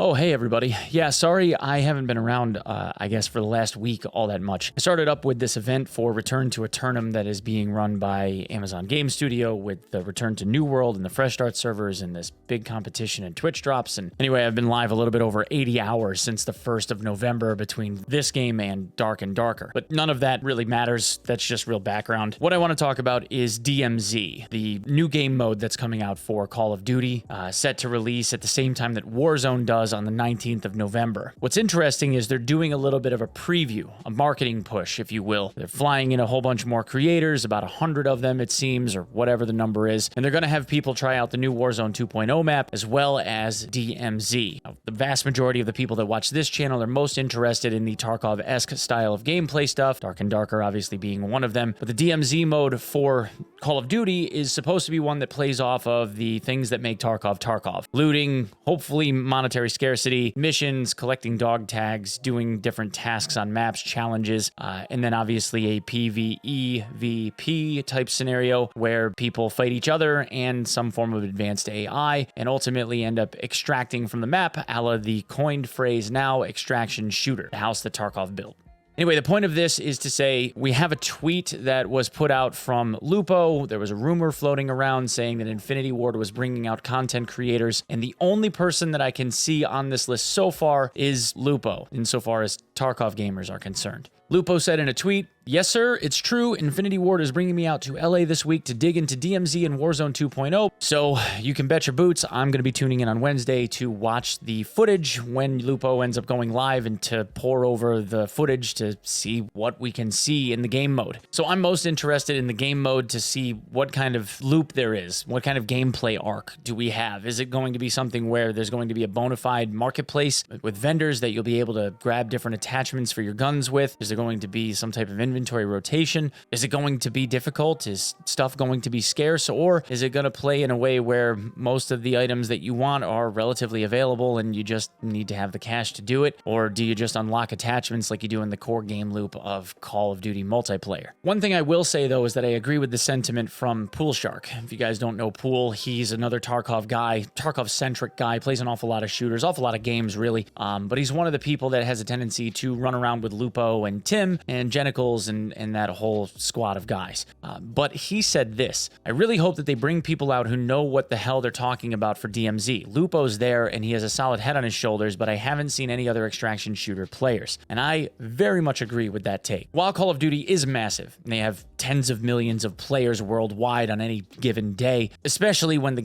Oh, hey everybody. Yeah, sorry I haven't been around, I guess, for the last week all that much. I started up with this event for Return to Eternum that is being run by Amazon Game Studio with the Return to New World and the Fresh Start servers and this big competition and Twitch drops. And anyway, I've been live a little bit over 80 hours since the 1st of November between this game and Dark and Darker. But none of that really matters. That's just real background. What I want to talk about is DMZ, the new game mode that's coming out for Call of Duty, set to release at the same time that Warzone does on the 19th of November. What's interesting is they're doing a little bit of a preview, a marketing push, if you will. They're flying in a whole bunch more creators, about 100 of them, it seems, or whatever the number is, and they're going to have people try out the new Warzone 2.0 map, as well as DMZ. Now, the vast majority of the people that watch this channel are most interested in the Tarkov-esque style of gameplay stuff, Dark and Darker obviously being one of them, but the DMZ mode for Call of Duty is supposed to be one that plays off of the things that make Tarkov Tarkov. Looting, hopefully monetary scarcity, missions, collecting dog tags, doing different tasks on maps, challenges, and then obviously a PvEVP type scenario where people fight each other and some form of advanced AI and ultimately end up extracting from the map, a la the coined phrase now, extraction shooter, the house that Tarkov built. Anyway, the point of this is to say we have a tweet that was put out from Lupo. There was a rumor floating around saying that Infinity Ward was bringing out content creators, and the only person that I can see on this list so far is Lupo, insofar as Tarkov gamers are concerned. Lupo said in a tweet, "Yes, sir, it's true. Infinity Ward is bringing me out to LA this week to dig into DMZ and Warzone 2.0. So you can bet your boots I'm going to be tuning in on Wednesday to watch the footage when Lupo ends up going live and to pour over the footage to see what we can see in the game mode. So I'm most interested in the game mode to see what kind of loop there is. What kind of gameplay arc do we have? Is it going to be something where there's going to be a bona fide marketplace with vendors that you'll be able to grab different attachments for your guns with? Is there going to be some type of inventory rotation? Is it going to be difficult? Is stuff going to be scarce? Or is it going to play in a way where most of the items that you want are relatively available and you just need to have the cash to do it? Or do you just unlock attachments like you do in the core game loop of Call of Duty multiplayer? One thing I will say though is that I agree with the sentiment from Pool Shark. If you guys don't know Pool, he's another Tarkov guy, Tarkov-centric guy, plays an awful lot of shooters, awful lot of games really, but he's one of the people that has a tendency to run around with Lupo and Tim and Gennicles and that whole squad of guys. But he said this: I really hope that they bring people out who know what the hell they're talking about for DMZ. Lupo's there and he has a solid head on his shoulders, but I haven't seen any other extraction shooter players. And I very much agree with that take. While Call of Duty is massive, and they have tens of millions of players worldwide on any given day, especially when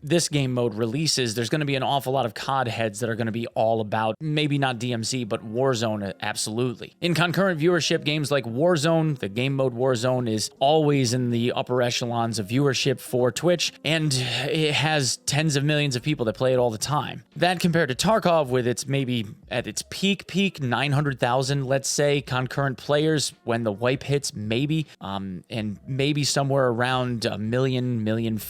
this game mode releases, there's going to be an awful lot of COD heads that are going to be all about, maybe not DMZ, but Warzone absolutely. In concurrent viewership, games like Warzone, the game mode Warzone, is always in the upper echelons of viewership for Twitch, and it has tens of millions of people that play it all the time. That compared to Tarkov, with its maybe at its peak 900,000, let's say, concurrent players when the wipe hits, maybe, and maybe somewhere around a million, 1.5 million,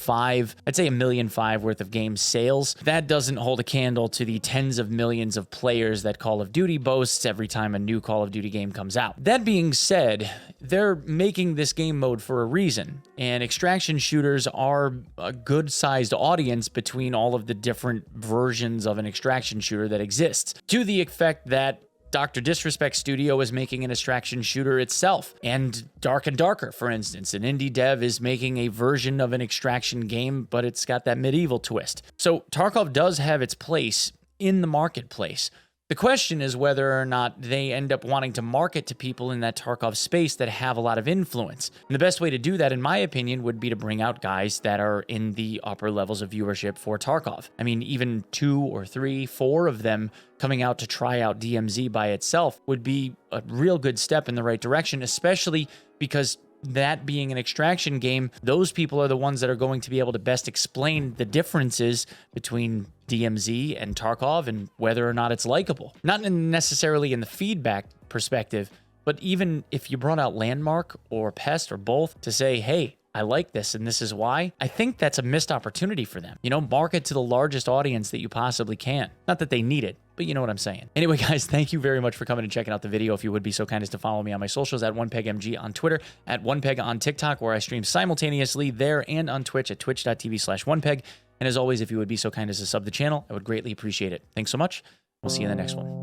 I'd say 1.5 million worth of game sales. That doesn't hold a candle to the tens of millions of players that Call of Duty boasts every time a new Call of Duty game comes out. That being said, they're making this game mode for a reason, and extraction shooters are a good-sized audience between all of the different versions of an extraction shooter that exists, to the effect that Dr. Disrespect Studio is making an extraction shooter itself, and Dark and Darker, for instance, an indie dev is making a version of an extraction game, but it's got that medieval twist. So Tarkov does have its place in the marketplace. The question is whether or not they end up wanting to market to people in that Tarkov space that have a lot of influence. And the best way to do that, in my opinion, would be to bring out guys that are in the upper levels of viewership for Tarkov. I mean, even 2 or 3, 4 of them coming out to try out DMZ by itself would be a real good step in the right direction, especially because that being an extraction game, those people are the ones that are going to be able to best explain the differences between DMZ and Tarkov and whether or not it's likable. Not necessarily in the feedback perspective, but even if you brought out Landmark or Pest or both to say, hey, I like this and this is why, I think that's a missed opportunity for them. You know, market to the largest audience that you possibly can. Not that they need it, but you know what I'm saying. Anyway, guys, thank you very much for coming and checking out the video. If you would be so kind as to follow me on my socials at OnePegMG on Twitter, at OnePeg on TikTok, where I stream simultaneously there and on Twitch at twitch.tv/OnePeg. And as always, if you would be so kind as to sub the channel, I would greatly appreciate it. Thanks so much. We'll see you in the next one.